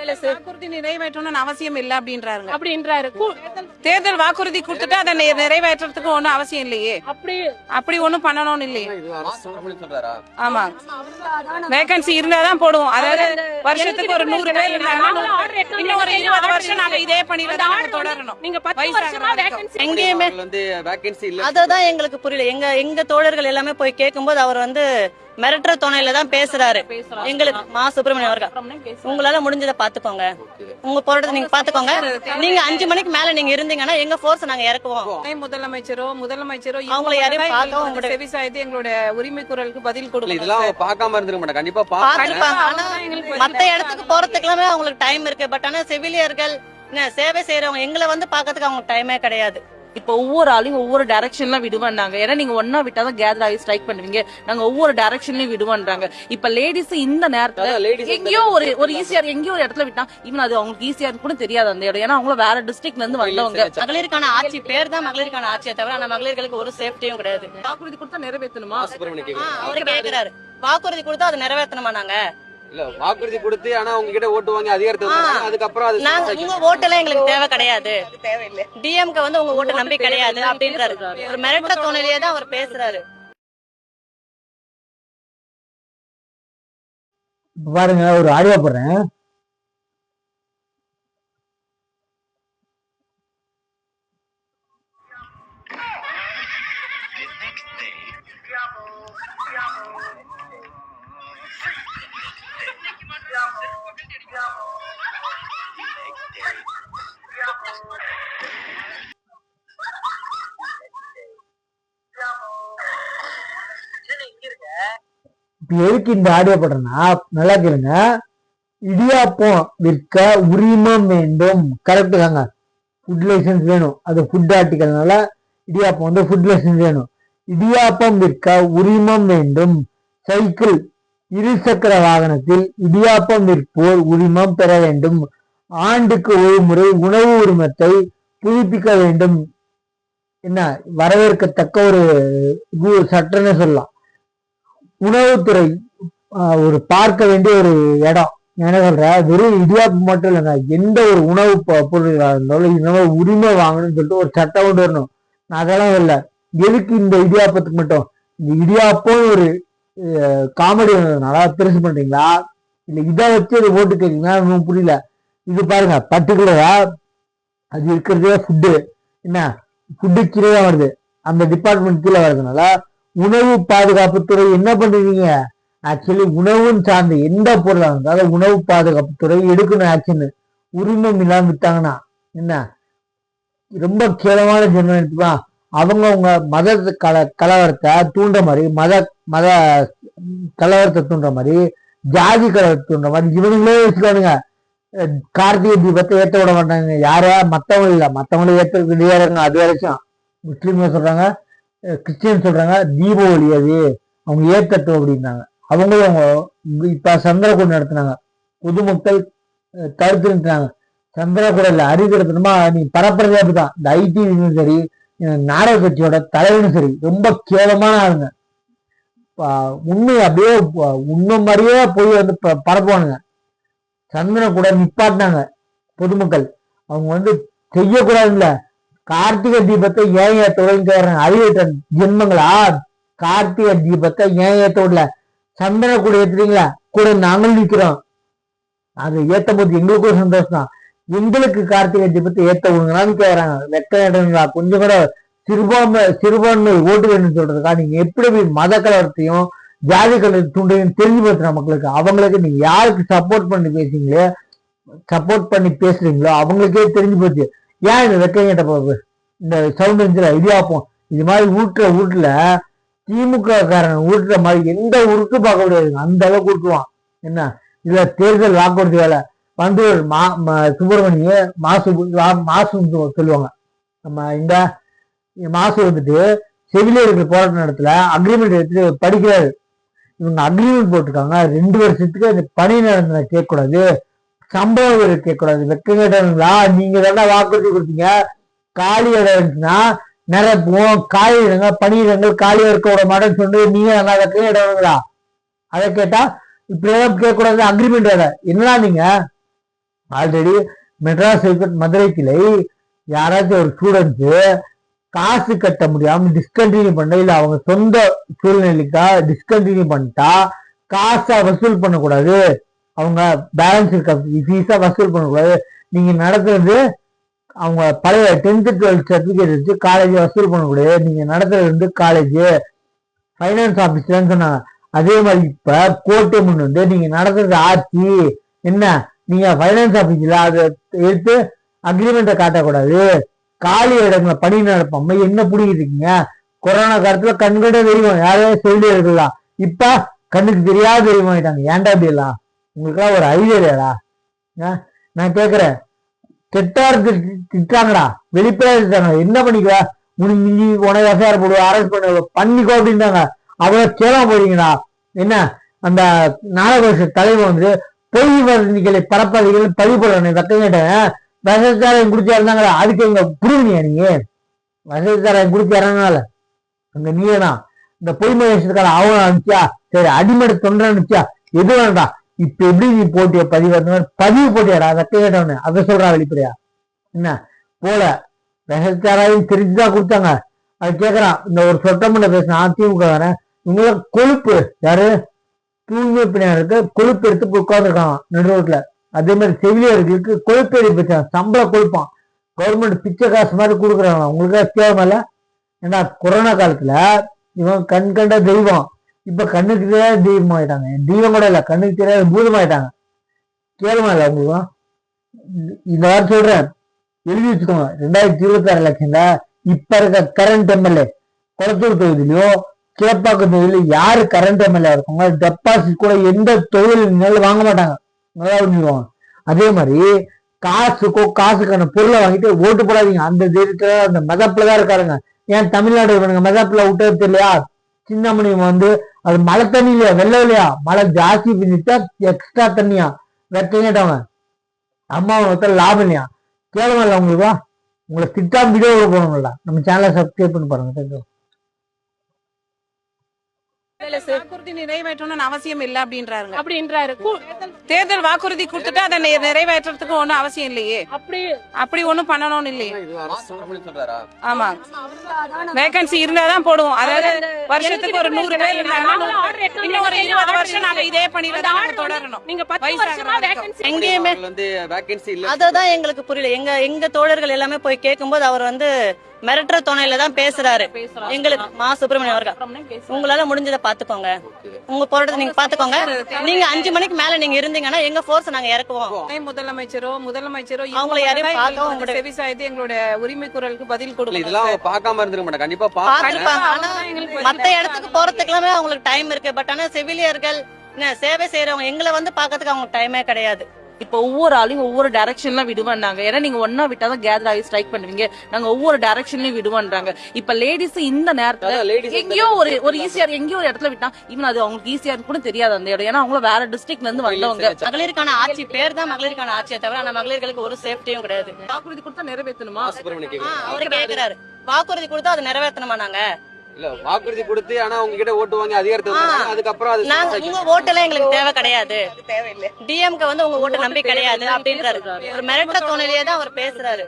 வாக்குறுதி நிறைவேற்றணும்னு அவசியம் இல்ல அப்படின்றாரு. தேர்தல் வாக்குறுதி கொடுத்துட்டு அதை நிறைவேற்றத்துக்கு ஒண்ணும் அவசியம் இல்லையே. அப்படி ஒண்ணும் பண்ணணும்னு இல்லையே. ஆமா, வேகன்சி இருந்தாதான் போடுவோம். அதாவது வருஷத்துக்கு ஒரு 100 பேர் இன்னும் ஒரு 20 வருஷம் நாங்க இதே பணியில தான் தொடரணும். நீங்க எங்கேயுமே அததான் எங்களுக்கு புரியல. எங்க தோழர்கள் எல்லாமே போய் கேட்கும்போது அவர் மிரட்டுற துணையில தான் பேசுறாரு. எங்களுக்கு மா சுப்பிரமணியம் அவர்கள் உங்களால முடிஞ்சதை பாத்துக்கோங்க, உங்க போராட்டத்தை நீங்க பாத்துக்கோங்க, நீங்க 5 மணிக்கு மேல நீங்க இருந்தீங்கன்னா எங்க போர்ஸ் நாங்க இறக்குவோம். முதலமைச்சரோ அவங்களை யாரையும் பார்க்கவும் செவிசாய்த்து எங்களோட உரிமை குரலுக்கு பதில் கொடுக்கல. இதெல்லாம் பார்க்காம இருந்திருக்க மாட்டேன், கண்டிப்பா பாத்துப்பாங்க. ஆனா மத்த இடத்துக்கு போறதுக்கு எல்லாமே அவங்களுக்கு டைம் இருக்கு. பட் ஆனா செவிலியர்கள் சேவை செய்யறவங்க எங்களை பாக்கிறதுக்கு அவங்களுக்கு டைமே கிடையாது. இப்ப ஒவ்வொரு ஆளையும் ஒவ்வொரு டைரக்ஷன்ல விடுவாங்க. ஏன்னா நீங்க ஒன்னா விட்டாதான் கேதர் ஆகி ஸ்ட்ரைக் பண்ணுவீங்க. நாங்க ஒவ்வொரு டைரக்ஷன்லயும் விடுவான்றாங்க. இப்ப லேடிஸ் இந்த நேரத்துல எங்கேயோ ஒரு ஈஸியார் எங்கேயோ ஒரு இடத்துல விட்டா இவன் அது அவங்களுக்கு ஈஸியா கூட தெரியாது அந்த இடம். ஏன்னா அவங்க வேற டிஸ்ட்ரிக்ட்ல இருந்து வந்தவங்க. மகளிருக்கான ஆட்சி பேர் தான் மகளிருக்கான ஆட்சியை தவிர அந்த மகளிர்களுக்கு ஒரு சேஃப்டியும் கிடையாது. வாக்குறுதி கொடுத்தா நிறைவேற்றணுமா அவரு கேட்கிறாரு. வாக்குறுதி கொடுத்தா அது நிறைவேற்றணுமா? நாங்க இல்ல வாக்குறுதி கொடுத்து ஆனா உங்ககிட்ட ஓட்டு வாங்கி அதிகாரத்தை அதுக்கப்புறம் உங்க ஓட்டெல்லாம் எங்களுக்கு தேவை கிடையாது, டிஎம்கே உங்க ஓட்டு நம்பி கிடையாது அப்படின்றாரு. ஒரு மிரட்ட தோணிலேயே தான் அவர் பேசுறாரு. பாருங்க, ஒரு ஆடியோ போடுறேன். எதுக்கு இந்த ஆடியோ போடுறேன்னா, நல்லா கேளுங்க. இடியாப்பம் விற்க உரிமம் வேண்டும், கரெக்ட் தாங்க. ஃபுட் லைசன்ஸ் வேணும், அது ஃபுட் ஆர்டிகல்னால இடியாப்பம் ஃபுட் லைசன்ஸ் வேணும். இடியாப்பம் விற்க உரிமம் வேண்டும். சைக்கிள் இருசக்கர வாகனத்தில் இடியாப்பம் விற்போர் உரிமம் பெற வேண்டும். ஆண்டுக்கு ஒரு முறை உணவு உரிமத்தை புதுப்பிக்க வேண்டும். என்ன வரவேற்கத்தக்க ஒரு சட்டம்னு சொல்லலாம். உணவுத்துறை ஒரு பார்க்க வேண்டிய ஒரு இடம். என்ன சொல்ற, வெறும் இடியாப்பம் மட்டும் இல்லைங்க, எந்த ஒரு உணவு பொருளாக இருந்தாலும் இந்த உரிமை வாங்கணும்னு சொல்லிட்டு ஒரு சட்டம் கொண்டு வரணும். நான் அதெல்லாம் இல்லை. எதுக்கு இந்த இடியாப்பத்துக்கு மட்டும்? இந்த இடியாப்பம் ஒரு காமெடி வந்ததுனால பெருசு பண்றீங்களா, இல்ல இதை வச்சு அது ஓட்டு கேட்குறீங்களா? இன்னும் புரியல. இது பாருங்க, பர்டிகுலரா அது இருக்கிறதே ஃபுட்டு. என்ன ஃபுட்டு கீழே தான் வருது, அந்த டிபார்ட்மெண்ட் கீழே வருதுனால உணவு பாதுகாப்புத்துறை என்ன பண்றீங்க? ஆக்சுவலி உணவுன்னு சார்ந்த எந்த பொருளாக இருந்தாலும் உணவு பாதுகாப்புத்துறை எடுக்கணும் ஆக்ஷன். உரிமம் இல்லாம விட்டாங்கன்னா என்ன ரொம்ப கேவலமான ஜென்மம் எடுத்துக்கலாம். அவங்க மத கலவரத்தை தூண்ட மாதிரி, மத கலவரத்தை தூண்டுற மாதிரி, ஜாதி கலவரத்தை தூண்டுற மாதிரி இவனுங்களே வச்சுக்கானுங்க. கார்த்திகை தீபத்தை ஏற்ற விட மாட்டாங்க. யாரா மத்தவங்க இல்ல, மத்தவங்களும் ஏற்றுறாங்க. அது வரைக்கும் முஸ்லீம்கள் சொல்றாங்க, கிறிஸ்டியன் சொல்றாங்க தீபாவளி அது அவங்க ஏற்கட்டும் அப்படின்னாங்க. அவங்களும் இப்ப சந்திரக்கூட நடத்தினாங்க, பொதுமக்கள் கருத்து நிறுத்தினாங்க. சந்திரக்கூட இல்ல, அறிவுறுத்தணுமா நீ பரப்புறதே அப்படிதான். இந்த ஐடி சரி, நாடக கட்சியோட தலைவனும் சரி, ரொம்ப கேவலமான ஆளுங்க. உண்மை அப்படியே உண்மை மாதிரியே போய் பரப்புவானுங்க. சந்திரனை கூட நிப்பாட்டினாங்க பொதுமக்கள். அவங்க செய்யக்கூடாதுல்ல. கார்த்திகை தீபத்தை ஏன் ஏத்த விடல? அறிவிட்ட ஜென்மங்களா, கார்த்திகை தீபத்தை ஏன் ஏத்த விடல? சந்திரனை கூட ஏத்துறீங்களா? கூட நாங்களும் நிக்கிறோம். அது ஏத்தும் போது எங்களுக்கு ஒரு சந்தோஷம் தான். எங்களுக்கு கார்த்திகை தீபத்தை ஏத்த விடுங்களான்னு கேக்குறாங்க. வெக்க இடங்களா? கொஞ்சம் கூட சிறுபான்மை ஓட்டு வேணும்னு சொல்றதுக்கா நீங்க எப்படி மத கலவரத்தையும் ஜாதி கலர் துண்டையும் தெரிஞ்சு பேசுற மக்களுக்கு? அவங்களுக்கு நீங்க யாருக்கு சப்போர்ட் பண்ணி பேசுறீங்களோ அவங்களுக்கே தெரிஞ்சு போச்சு. ஏன் இந்த வெக்கைங்கிட்ட போகுது? இந்த சவுண்ட் இருந்துச்சுல இடியாப்பம் இது மாதிரி வீட்டுல திமுக காரன் ஊட்டுற மாதிரி எந்த உருக்கு பார்க்க முடியாதுங்க. அந்த அளவுக்கு ஊட்டுவான். என்ன இதுல தேர்தல் வாக்குறுதி வேலை சுப்பிரமணிய மாசு சொல்லுவாங்க. நம்ம இந்த மாசு செவிலியர்கள் போராட்ட நேரத்துல அக்ரிமெண்ட் எடுத்து படிக்கிறாரு. இவங்க அக்ரிமெண்ட் போட்டிருக்காங்க, 2 வருஷத்துக்கு அந்த பணி நடந்த கேட்கக்கூடாது, சம்பளம் கேட்கக்கூடாது. வெக்க கேட்டாங்களா? நீங்க தானே வாக்குறுதி கொடுத்தீங்க, காலி இடம் இருந்துச்சுன்னா நிரப்புவோம், காலி இடங்கள் பணியிடங்கள் காலியா இருக்க விட மாட்டேன்னு சொல்லிட்டு நீங்க நல்லா வெக்க இடங்களா? அதை கேட்டா இப்படியெல்லாம் கேட்கக்கூடாது. அக்ரிமெண்ட் வேலை என்னன்னா நீங்க ஆல்ரெடி மெட்ராஸ் ஹைகோர்ட் மதுரை கிளை யாராச்சும் ஒரு ஸ்டூடெண்ட்ஸ் காசு கட்ட முடியாம டிஸ்கண்டினியூ பண்ண இல்ல அவங்க சொந்த சூழ்நிலைக்கா டிஸ்கண்டினியூ பண்ணிட்டா காசை வசூல் பண்ணக்கூடாது, அவங்க பேலன்ஸ் இருக்க ஃபீஸா வசூல் பண்ணக்கூடாது. நீங்க நடத்துறது அவங்க பழைய 10th 12th சர்டிபிகேட் வச்சு காலேஜ் வசூல் பண்ணக்கூடாது, நீங்க நடத்துறது வந்து காலேஜ் ஃபைனான்ஸ் ஆபீஸ்லன்னு சொன்னாங்க. அதே மாதிரி இப்ப கோர்ட்டே முன் வந்து நீங்க நடத்துறது ஆட்சி என்ன, நீங்க ஃபைனான்ஸ் ஆபீஸ்ல அதை எடுத்து அக்ரிமெண்ட்டை காட்டக்கூடாது, காலி இடங்களை பணி நடப்பாம என்ன பிடிக்கிட்டு இருக்கீங்க. கொரோனா காலத்துல கண்கண்ட தெரியும் யாராவது சொல்லி இருக்கலாம், இப்ப கண்ணுக்கு தெரியாத தெரியுமாட்டாங்க. ஏன்டா அப்படி எல்லாம் உங்களுக்கு எல்லாம் ஒரு ஐடியா இல்லையாடா? நான் கேக்குறேன், கெட்டாருக்கு திட்டாங்கடா, வெளிப்படையா திட்டாங்க, என்ன பண்ணிக்குவா முடிஞ்சு உனக்கு எஃப்ஐஆர் போடுவா, அரெஸ்ட் பண்ணிக்கோ அப்படின்ட்டாங்க. அவ்வளவு கேளாம போறீங்கடா. என்ன அந்த நாடக தலைவர் வந்து பொய் வதந்திகளை பரப்பாதிகள் பதிவு போடுறேன் வெக்க கேட்டேன். வசதிச்சாரம் குடிச்சா இருந்தாங்களா, அதுக்கு எங்க புரியுங்க நீங்க வசதிச்சாரம் குடிச்சு இறங்கினால அங்க நீதான் இந்த பொய் மகேஷத்துக்கான அவன் அனுப்பிச்சா, சரி அடிமடை தொண்டை அனுப்பிச்சா, எது வேண்டாம். இப்ப எப்படி நீ போட்டிய பதிவு போட்டியாடா வெக்க கேட்டவனு அதை சொல்றா வெளிப்படையா. என்ன போல வசதிச்சாராயும் தெரிஞ்சுதான் கொடுத்தாங்க. அது கேக்குறான், இந்த ஒரு சொட்டமண்ட பேசின அதிமுக வேற இவங்கள கொழுப்பு யாரு தூய்மை பின்னாருக்கு கொழுப்பு எடுத்து உட்காந்துருக்காங்க நடு ரோட்ல. அதே மாதிரி செவிலியர்களுக்கு கொழுப்பு எடுத்து வச்சாங்க, சம்பளம் கொழுப்பான், கவர்மெண்ட் பிச்சை காசு மாதிரி கொடுக்குறாங்களா. உங்களுக்கு தேவையில்ல. ஏன்னா கொரோனா காலத்துல இவன் கண் கண்ட தெய்வம், இப்ப கண்ணுக்கு தெரியாத தெய்வம் ஆயிட்டாங்க. தெய்வம் கூட இல்ல, கண்ணுக்கு தெரியாத பூதம் ஆயிட்டாங்க. கேளுமா இல்ல உங்களுக்கு இந்த வாரம் சொல்றேன், எழுதி வச்சுக்கோங்க. 2026 எலெக்ஷன்ல இப்ப இருக்க கரண்ட் எம்எல்ஏ கொளத்தூர் தொகுதியிலயோ கேப்பாக்கு தொகுதியில யாரு கரண்ட் எம்எல்ஏ இருக்காங்க, டெபாசிட் கூட எந்த தொழில் வாங்க மாட்டாங்க, நல்லா பண்ணிடுவாங்க. அதே மாதிரி காசுக்கான பொருளை வாங்கிட்டு ஓட்டு போடாதீங்க. அந்த தைரியத்துல அந்த மெதப்புலதான் இருக்காருங்க. ஏன் தமிழ்நாடு இவனுங்க மெதப்புல விட்டது தெரியலையா? சின்னமணி வந்து அது மழை தண்ணி இல்லையா வெள்ளம் இல்லையா, மழை ஜாஸ்தி பிடிச்சா எக்ஸ்ட்ரா தண்ணியா வெட்டிட்டவங்க அம்மா லாபம் இல்லையா. கேளுமா இல்ல உங்களுக்கு உங்களை திட்டாம வீடியோ போகணும்ல. நம்ம சேனலை சப்ஸ்கிரைப் பண்ணி பாருங்க. தெரியும் வாக்குறுதி நிறைவேற்றணும்னு அவசியம் இல்ல அப்படின்றாரு. தேர்தல் வாக்குறுதி கொடுத்துட்டு அதை நிறைவேற்றத்துக்கு ஒண்ணும் அவசியம் இல்லையே, அப்படி ஒண்ணும் பண்ணணும்னு இல்லையே. ஆமா, வேகன்சி இருந்தாதான் போடுவோம். அதாவது வருஷத்துக்கு ஒரு 100 பேர் இன்னும் ஒரு 20 வருஷம் நாங்க இதே பணியில தான் தொடரணும். எங்கேயுமே அததான் எங்களுக்கு புரியல. எங்க தோழர்கள் எல்லாமே போய் கேட்கும்போது அவர் வந்து மிரட்டுற துணையில தான் பேசுறாரு. எங்களுக்கு மா சுப்பிரமணியம் அவர்கள் உங்களால முடிஞ்சதை பாத்துக்கோங்க, உங்க போராட்டத்தை நீங்க பாத்துக்கோங்க. நீங்க 5 மணிக்கு மேல நீங்க இருந்தீங்கன்னா எங்க போர்ஸ் நாங்க இறக்குவோம். முதலமைச்சரோ அவங்களை யாரையும் பார்க்கவும் செவி சாய்த்து எங்களுடைய உரிமை குரலுக்கு பதில் கொடுக்கணும். இதெல்லாம் பார்க்காம இருந்திருக்க மாட்டேன், கண்டிப்பா பாத்துப்பாங்க. ஆனா மத்த இடத்துக்கு போறதுக்கு எல்லாமே அவங்களுக்கு டைம் இருக்கு. பட் ஆனா செவிலியர்கள் சேவை செய்யறவங்க எங்களை வந்து பாக்கிறதுக்கு அவங்களுக்கு டைமே கிடையாது. இப்ப ஒவ்வொரு ஆளையும் ஒவ்வொரு டைரக்ஷன்ல விடுவாங்க. ஏன்னா நீங்க ஒன்னா விட்டாதான் கேதர் ஆகி ஸ்ட்ரைக் பண்ணுவீங்க, நாங்க ஒவ்வொரு டைரக்ஷன்லயும் விடுவான்றாங்க. இப்ப லேடிஸ் இந்த நேரத்துல எங்கேயோ ஒரு ஈஸியா எங்கேயோ ஒரு இடத்துல விட்டா இவன் அது அவங்களுக்கு ஈஸியா கூட தெரியாது அந்த இடம். ஏன்னா அவங்க வேற டிஸ்ட்ரிக்ட்ல இருந்து வந்தவங்க. மகளிருக்கான ஆட்சி பேர் தான் மகளிருக்கான ஆட்சியை தவிர ஆனா மகளிர்களுக்கு ஒரு சேஃப்டியும் கிடையாது. வாக்குறுதி கொடுத்தா நிறைவேற்றணுமா அவரு கேக்குறாரு, வாக்குறுதி கொடுத்தா அதை நிறைவேற்றணுமா? நாங்க இல்ல வாக்குறுதி கொடுத்து ஆனா உங்ககிட்ட ஓட்டு வாங்கி அதிகாரத்தை அதுக்கப்புறம் உங்க ஓட்டெல்லாம் எங்களுக்கு தேவை கிடையாது, டிஎம்கே வந்து உங்க ஓட்டு நம்பி கிடையாது அப்படின்றாரு. ஒரு மிரட்ட தோணையிலேயே தான் அவர் பேசுறாரு.